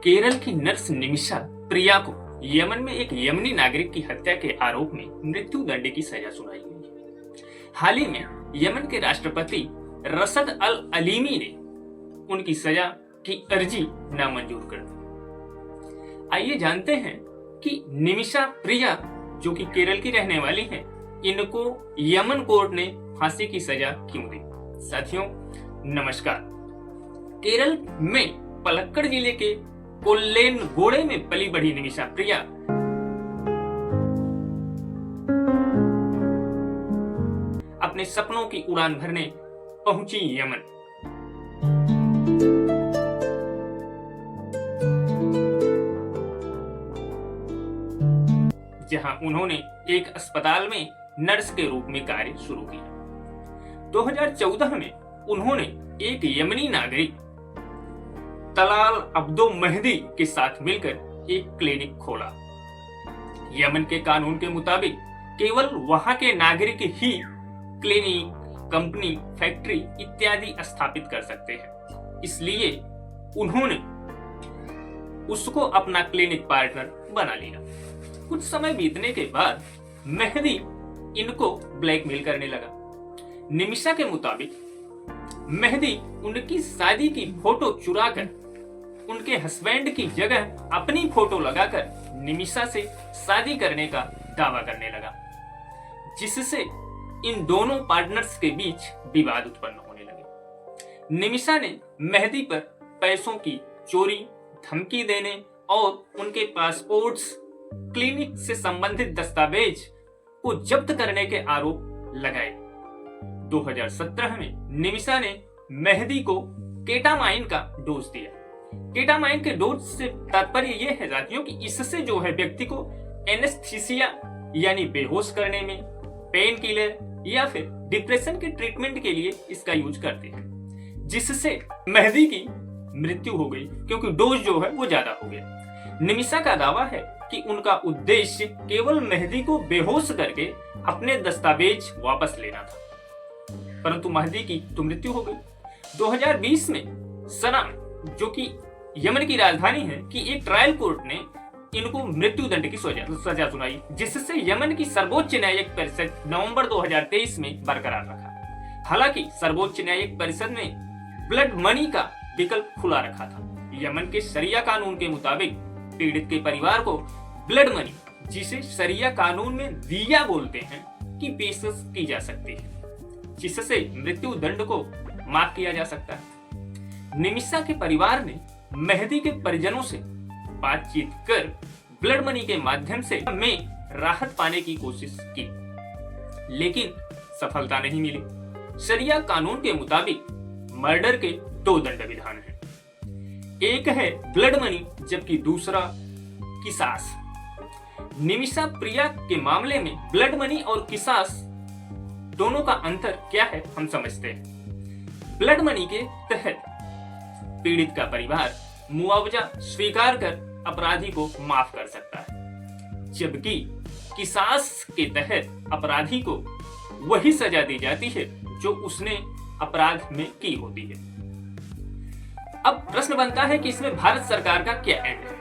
केरल की नर्स निमिषा प्रिया को यमन में एक यमनी नागरिक की हत्या के आरोप में मृत्यु दंड की सजा सुनाई गई है। हाल ही में यमन के राष्ट्रपति रशद अल अलीमी ने उनकी सजा की अर्जी नामंजूर कर दी। आइए जानते हैं कि निमिषा प्रिया जो कि केरल की रहने वाली हैं, इनको यमन कोर्ट ने फांसी की सजा क्यों दी। साथियों नमस्कार। केरल में पलक्कड़ जिले के कोल्लेनगोडे में पली बढ़ी निमिषा प्रिया अपने सपनों की उड़ान भरने पहुंची यमन। जहां उन्होंने एक अस्पताल में नर्स के रूप में कार्य शुरू किया। 2014 में उन्होंने एक यमनी नागरिक तलाल अब्दो मेहदी के साथ मिलकर एक क्लिनिक खोला। यमन के कानून के मुताबिक केवल वहां के नागरिक ही क्लिनिक, कंपनी, फैक्ट्री इत्यादि स्थापित कर सकते हैं। इसलिए उन्होंने उसको अपना क्लिनिक पार्टनर बना लिया। कुछ समय बीतने के बाद मेहदी इनको ब्लैकमेल करने लगा। निमिषा के मुताबिक मेहदी उनकी शादी की फोटो चुराकर उनके हस्बैंड की जगह अपनी फोटो लगाकर निमिषा से शादी करने का दावा करने लगा, जिससे इन दोनों पार्टनर्स के बीच विवाद उत्पन्न होने लगे। निमिषा ने मेहदी पर पैसों की चोरी, धमकी देने और उनके पासपोर्ट्स, क्लिनिक से संबंधित दस्तावेज को जब्त करने के आरोप लगाए। 2017 में निमिषा ने मेहदी को केटामाइन का डोज दिया। केटामाइन के डोज से तात्पर्य यह है साथियों कि इससे जो है व्यक्ति को एनेस्थीसिया यानी बेहोश करने में, पेन किलर या फिर डिप्रेशन के ट्रीटमेंट के लिए इसका यूज करते हैं, जिससे मेहदी की मृत्यु हो गई क्योंकि डोज जो है वो ज्यादा हो गया। निमिषा का दावा है कि उनका उद्देश्य केवल मेहदी को बेहोश करके अपने दस्तावेज वापस लेना था, परंतु मेहदी की तो मृत्यु हो गई। 2020 में सना जो कि यमन की राजधानी है कि एक ट्रायल कोर्ट ने इनको मृत्यु दंड की सजा सुनाई, जिससे यमन की सर्वोच्च न्यायिक परिषद नवंबर 2023 में बरकरार रखा। हालांकि सर्वोच्च न्यायिक परिषद ने ब्लड मनी का विकल्प खुला रखा था। यमन के शरिया कानून के मुताबिक पीड़ित के परिवार को ब्लड मनी, जिसे शरिया कानून में दिया बोलते हैं, की पेशकश की जा सकती है, जिससे मृत्यु दंड को माफ किया जा सकता है। निमिषा के परिवार ने मेहदी के परिजनों से बातचीत कर ब्लड मनी के माध्यम से में राहत पाने की कोशिश की, लेकिन सफलता नहीं मिली। शरिया कानून के मुताबिक मर्डर के 2 दंड विधान हैं। एक है ब्लड मनी जबकि दूसरा किसास। निमिषा प्रिया के मामले में ब्लड मनी और किसास दोनों का अंतर क्या है हम समझते हैं। ब्लड मनी के तहत पीड़ित का परिवार मुआवजा स्वीकार कर अपराधी को माफ कर सकता है, जबकि किसास के तहत अपराधी को वही सजा दी जाती है जो उसने अपराध में की होती है। अब प्रश्न बनता है कि इसमें भारत सरकार का क्या एंड है।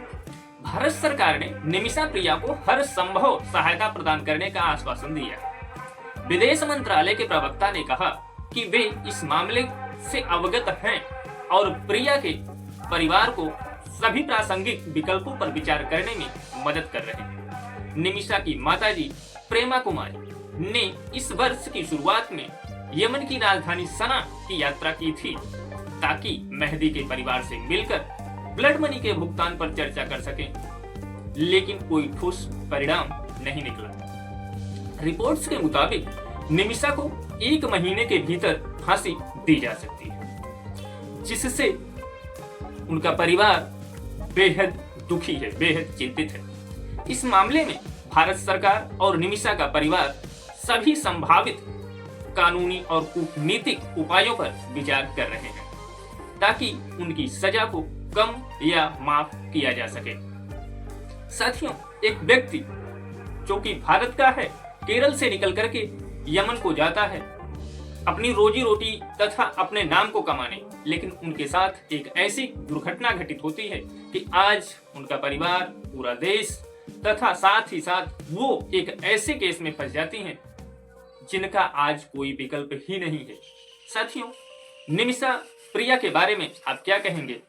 भारत सरकार ने निमिषा प्रिया को हर संभव सहायता प्रदान करने का आश्वासन दिया। विदेश मंत्रालय के प्रवक्ता ने कहा कि वे इस मामले से अवगत हैं और प्रिया के परिवार को सभी प्रासंगिक विकल्पों पर विचार करने में मदद कर रहे हैं। निमिषा की माताजी प्रेमा कुमारी ने इस वर्ष की शुरुआत में यमन की राजधानी सना की यात्रा की थी ताकि मेहदी के परिवार से मिलकर ब्लड मनी के भुगतान पर चर्चा कर सकें, लेकिन कोई ठोस परिणाम नहीं निकला। रिपोर्ट्स के मुताबिक निमिषा को 1 महीने के भीतर फांसी दी जा सकती है, जिससे उनका परिवार बेहद दुखी है, बेहद चिंतित है। इस मामले में भारत सरकार और निमिषा का परिवार सभी संभावित कानूनी और कूटनीतिक उपायों पर विचार कर रहे हैं ताकि उनकी सजा को कम या माफ किया जा सके। साथियों, एक व्यक्ति जो कि भारत का है केरल से निकल करके यमन को जाता है, अपनी रोजी रोटी तथा अपने नाम को कमाने, लेकिन उनके साथ एक ऐसी दुर्घटना घटित होती है कि आज उनका परिवार, पूरा देश तथा साथ ही साथ वो एक ऐसे केस में फंस जाती हैं जिनका आज कोई विकल्प ही नहीं है। साथियों, निमिषा प्रिया के बारे में आप क्या कहेंगे?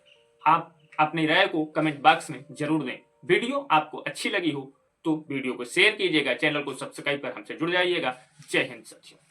आप अपनी राय को कमेंट बॉक्स में जरूर दें। वीडियो आपको अच्छी लगी हो तो वीडियो को शेयर कीजिएगा, चैनल को सब्सक्राइब कर हमसे जुड़ जाइएगा। जय हिंद साथियों।